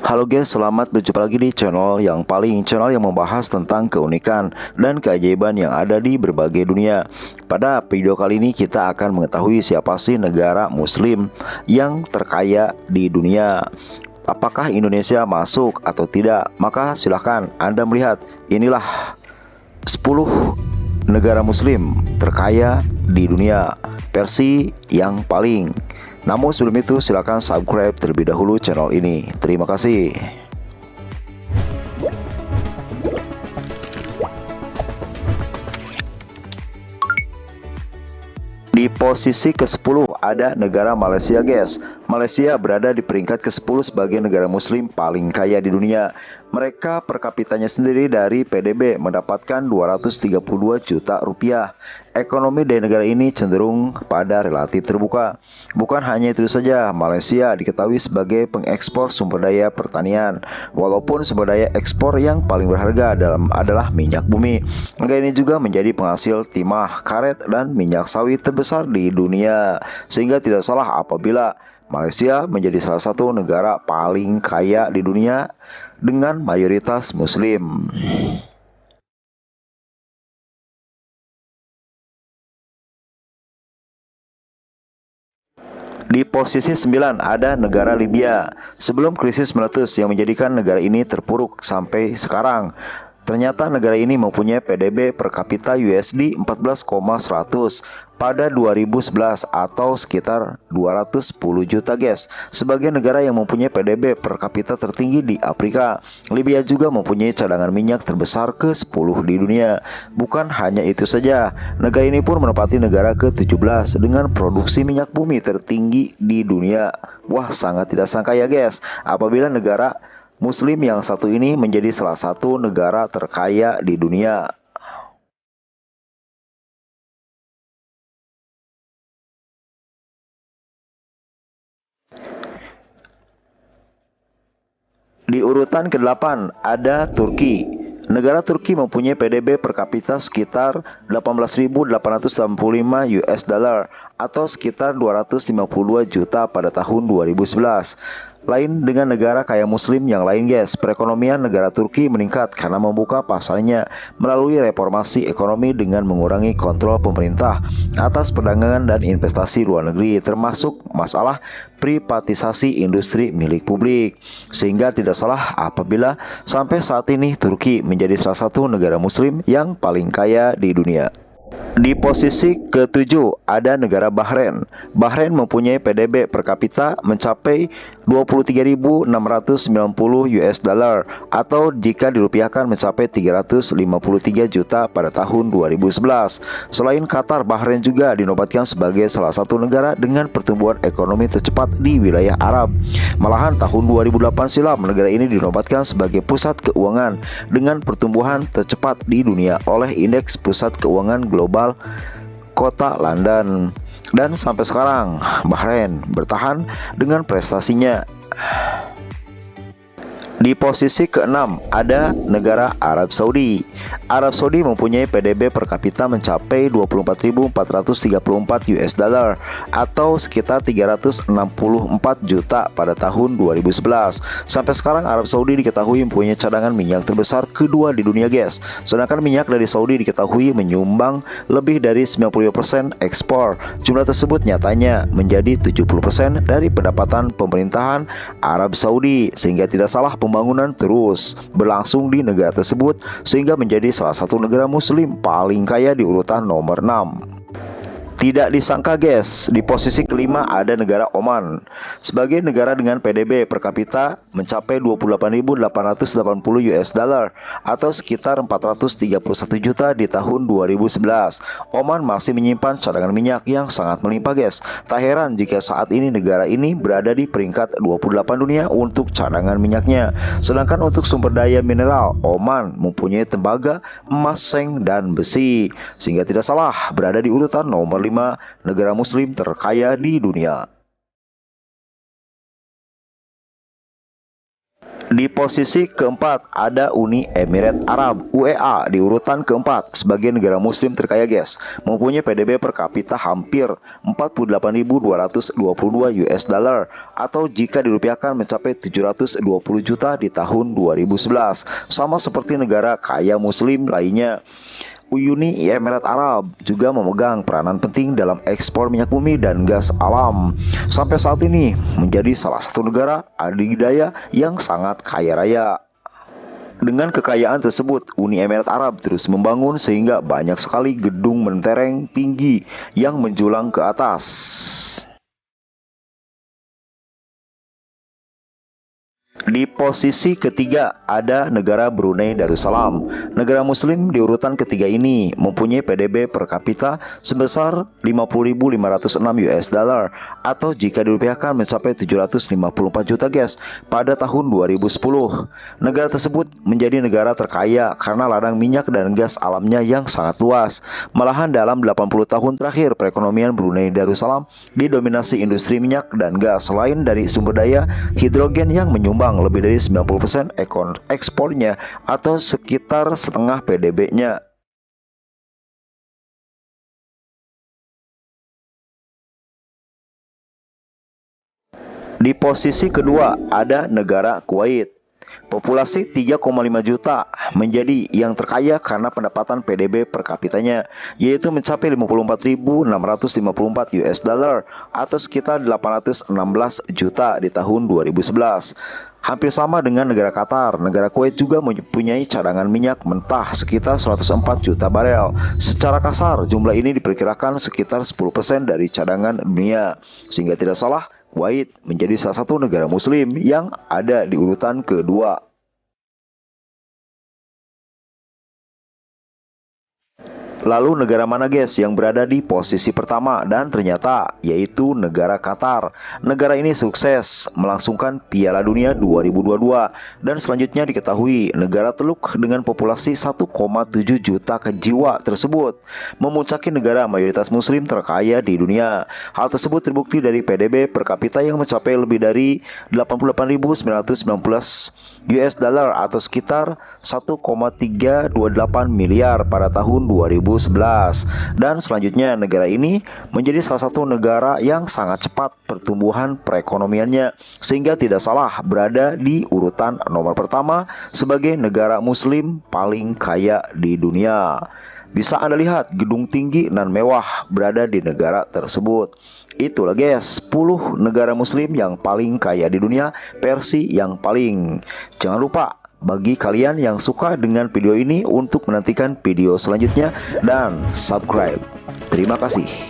Halo guys, selamat berjumpa lagi di channel yang membahas tentang keunikan dan keajaiban yang ada di berbagai dunia. Pada video kali ini kita akan mengetahui siapa sih negara muslim yang terkaya di dunia. Apakah Indonesia masuk atau tidak? Maka silahkan Anda melihat. Inilah 10 negara muslim terkaya di dunia versi yang paling. Namun sebelum itu silakan subscribe terlebih dahulu channel ini. Terima kasih. Di posisi ke-10 ada negara Malaysia guys. Malaysia berada di peringkat ke-10 sebagai negara muslim paling kaya di dunia. Mereka per kapitanya sendiri dari PDB mendapatkan 232 juta rupiah. Ekonomi dari negara ini cenderung pada relatif terbuka. Bukan hanya itu saja, Malaysia diketahui sebagai pengekspor sumber daya pertanian. Walaupun sumber daya ekspor yang paling berharga adalah minyak bumi, negara ini juga menjadi penghasil timah, karet, dan minyak sawit terbesar di dunia. Sehingga tidak salah apabila Malaysia menjadi salah satu negara paling kaya di dunia dengan mayoritas muslim. Di posisi 9 ada negara Libya. Sebelum krisis meletus yang menjadikan negara ini terpuruk sampai sekarang, ternyata negara ini mempunyai PDB per kapita USD 14,100 pada 2011 atau sekitar 210 juta guys. Sebagai negara yang mempunyai PDB per kapita tertinggi di Afrika, Libya juga mempunyai cadangan minyak terbesar ke-10 di dunia. Bukan hanya itu saja, negara ini pun menempati negara ke-17 dengan produksi minyak bumi tertinggi di dunia. Wah, sangat tidak sangka ya guys, apabila negara Muslim yang satu ini menjadi salah satu negara terkaya di dunia. Di urutan ke-8 ada Turki. Negara Turki mempunyai PDB per kapita sekitar 18.885 US dollar atau sekitar 252 juta pada tahun 2011. Lain dengan negara kaya muslim yang lain guys, perekonomian negara Turki meningkat karena membuka pasarnya melalui reformasi ekonomi dengan mengurangi kontrol pemerintah atas perdagangan dan investasi luar negeri, termasuk masalah privatisasi industri milik publik. Sehingga tidak salah apabila sampai saat ini Turki menjadi salah satu negara muslim yang paling kaya di dunia. Di posisi ke-7 ada negara Bahrain. Bahrain mempunyai PDB per kapita mencapai 23.690 US dollar atau jika dirupiahkan mencapai 353 juta pada tahun 2011. Selain Qatar, Bahrain juga dinobatkan sebagai salah satu negara dengan pertumbuhan ekonomi tercepat di wilayah Arab. Malahan tahun 2008 silam negara ini dinobatkan sebagai pusat keuangan dengan pertumbuhan tercepat di dunia oleh Indeks Pusat Keuangan Global Kota London. Dan sampai sekarang Bahrain bertahan dengan prestasinya. Di posisi ke-6 ada negara Arab Saudi. Arab Saudi mempunyai PDB per kapita mencapai 24.434 US dollar atau sekitar 364 juta pada tahun 2011. Sampai sekarang Arab Saudi diketahui mempunyai cadangan minyak terbesar kedua di dunia guys. Sedangkan minyak dari Saudi diketahui menyumbang lebih dari 90% ekspor. Jumlah tersebut nyatanya menjadi 70% dari pendapatan pemerintahan Arab Saudi, sehingga tidak salah pembangunan terus berlangsung di negara tersebut sehingga menjadi salah satu negara muslim paling kaya di urutan nomor 6. Tidak disangka guys, di posisi kelima ada negara Oman. Sebagai negara dengan PDB per kapita mencapai 28.880 US dollar atau sekitar 431 juta di tahun 2011. Oman masih menyimpan cadangan minyak yang sangat melimpah guys. Tak heran jika saat ini negara ini berada di peringkat 28 dunia untuk cadangan minyaknya. Sedangkan untuk sumber daya mineral, Oman mempunyai tembaga, emas, seng, dan besi. Sehingga tidak salah berada di urutan nomor 5 negara muslim terkaya di dunia. Di posisi keempat ada Uni Emirat Arab UEA di urutan keempat sebagai negara muslim terkaya guys. Mempunyai PDB per kapita hampir 48.222 US dollar atau jika dirupiahkan mencapai 720 juta di tahun 2011. Sama seperti negara kaya muslim lainnya. Uni Emirat Arab juga memegang peranan penting dalam ekspor minyak bumi dan gas alam. Sampai saat ini menjadi salah satu negara adidaya yang sangat kaya raya. Dengan kekayaan tersebut, Uni Emirat Arab terus membangun sehingga banyak sekali gedung mentereng tinggi yang menjulang ke atas. Di posisi ketiga ada negara Brunei Darussalam. Negara muslim di urutan ketiga ini mempunyai PDB per kapita sebesar 50.506 US dollar atau jika dirupiahkan mencapai 754 juta guys pada tahun 2010. Negara tersebut menjadi negara terkaya karena ladang minyak dan gas alamnya yang sangat luas. Malahan dalam 80 tahun terakhir perekonomian Brunei Darussalam didominasi industri minyak dan gas selain dari sumber daya hidrogen yang menyumbang lebih dari 90% ekspornya atau sekitar setengah PDB-nya. Di posisi kedua ada negara Kuwait. Populasi 3,5 juta menjadi yang terkaya karena pendapatan PDB per kapitanya yaitu mencapai 54.654 US dollar atau sekitar 816 juta di tahun 2011. Hampir sama dengan negara Qatar, negara Kuwait juga mempunyai cadangan minyak mentah sekitar 104 juta barel. Secara kasar, jumlah ini diperkirakan sekitar 10% dari cadangan dunia. Sehingga tidak salah, Kuwait menjadi salah satu negara muslim yang ada di urutan kedua. Lalu negara mana guys yang berada di posisi pertama? Dan ternyata yaitu negara Qatar. Negara ini sukses melangsungkan Piala Dunia 2022 dan selanjutnya diketahui negara Teluk dengan populasi 1,7 juta jiwa tersebut memuncaki negara mayoritas muslim terkaya di dunia. Hal tersebut terbukti dari PDB per kapita yang mencapai lebih dari 88.919 US dollar atau sekitar 1,328 miliar pada tahun 2011. Dan selanjutnya negara ini menjadi salah satu negara yang sangat cepat pertumbuhan perekonomiannya sehingga tidak salah berada di urutan nomor pertama sebagai negara muslim paling kaya di dunia. Bisa Anda lihat gedung tinggi dan mewah berada di negara tersebut. Itulah guys 10 negara muslim yang paling kaya di dunia versi yang paling. Jangan lupa bagi kalian yang suka dengan video ini untuk menantikan video selanjutnya dan subscribe. Terima kasih.